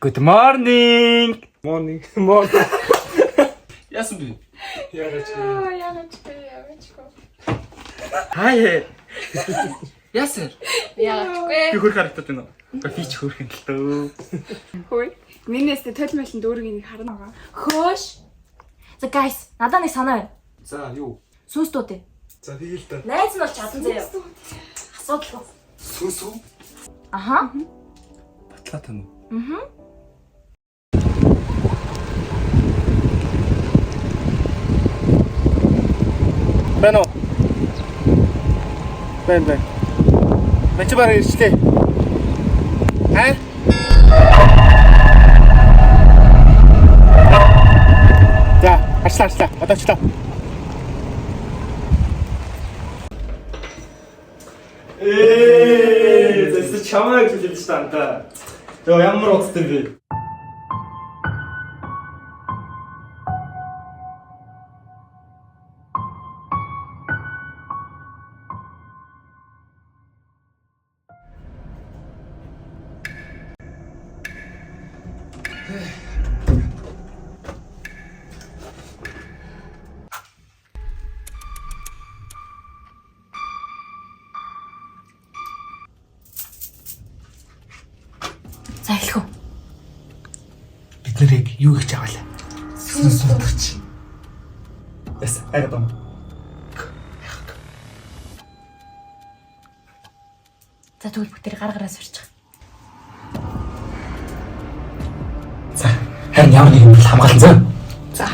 Good morning. Morning. Яасан бэ? Яагаад Хай. Яасан? Яагаад Би хөрх харагдаад байна уу? Би ч хөрх юм л дөө. хөөе. Минийс толмолын дүүргийг харна байгаа. Хөөш. За guys, надад нэг санаа байна. За юу? Сүнстүүд ээ. За тэгэл та. Найз нь бол чадан заяа. Асуудалгүй. Сүсүү. Аха. Батлаа тань. Байна уу? Байна. Бачи бараа ирчлээ. Хаа? За, арслаа. Одоочлаа. Тэс чамайг хэлж таа. Йоо ямар утгатай бэ? За эхлэх үү. Бид нэрийг юу гэж аваалаа? Сүнсүүдч. Яс, айгадам. За тэгвэл бүгд гараараа сурчих. За, харин ямар нэг юм бол хамгаалсан зөө. За.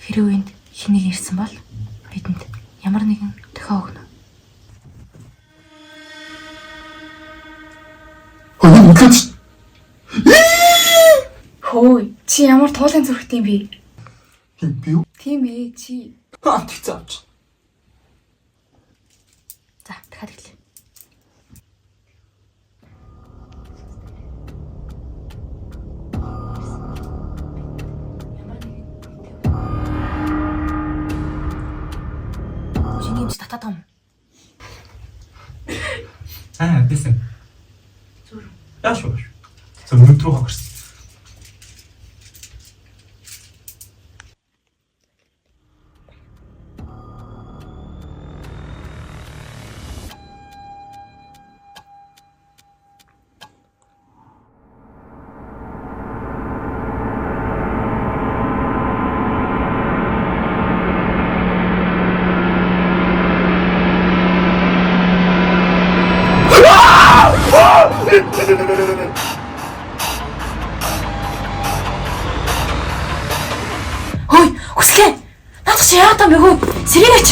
Хэрэв энд хэнийг ирсэн бол бидэнд ямар нэгэн тохио өгнө. Хөөе, чи ямар туулын зүрхтэй юм бэ? Би юу? Тийм ээ, чи. Тэгж авч. За, дахиад эхлэе. Чиний юмч татаад юм. Бисэн. Зүр. Яаш. За өнөөдөр хогорсон. Хөөе, хүслээ. Наадах чи яагаад юм бэ хөөе? Сэрэнэч.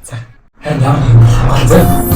За, харин ямар нэг юм хамгаалсан зөө.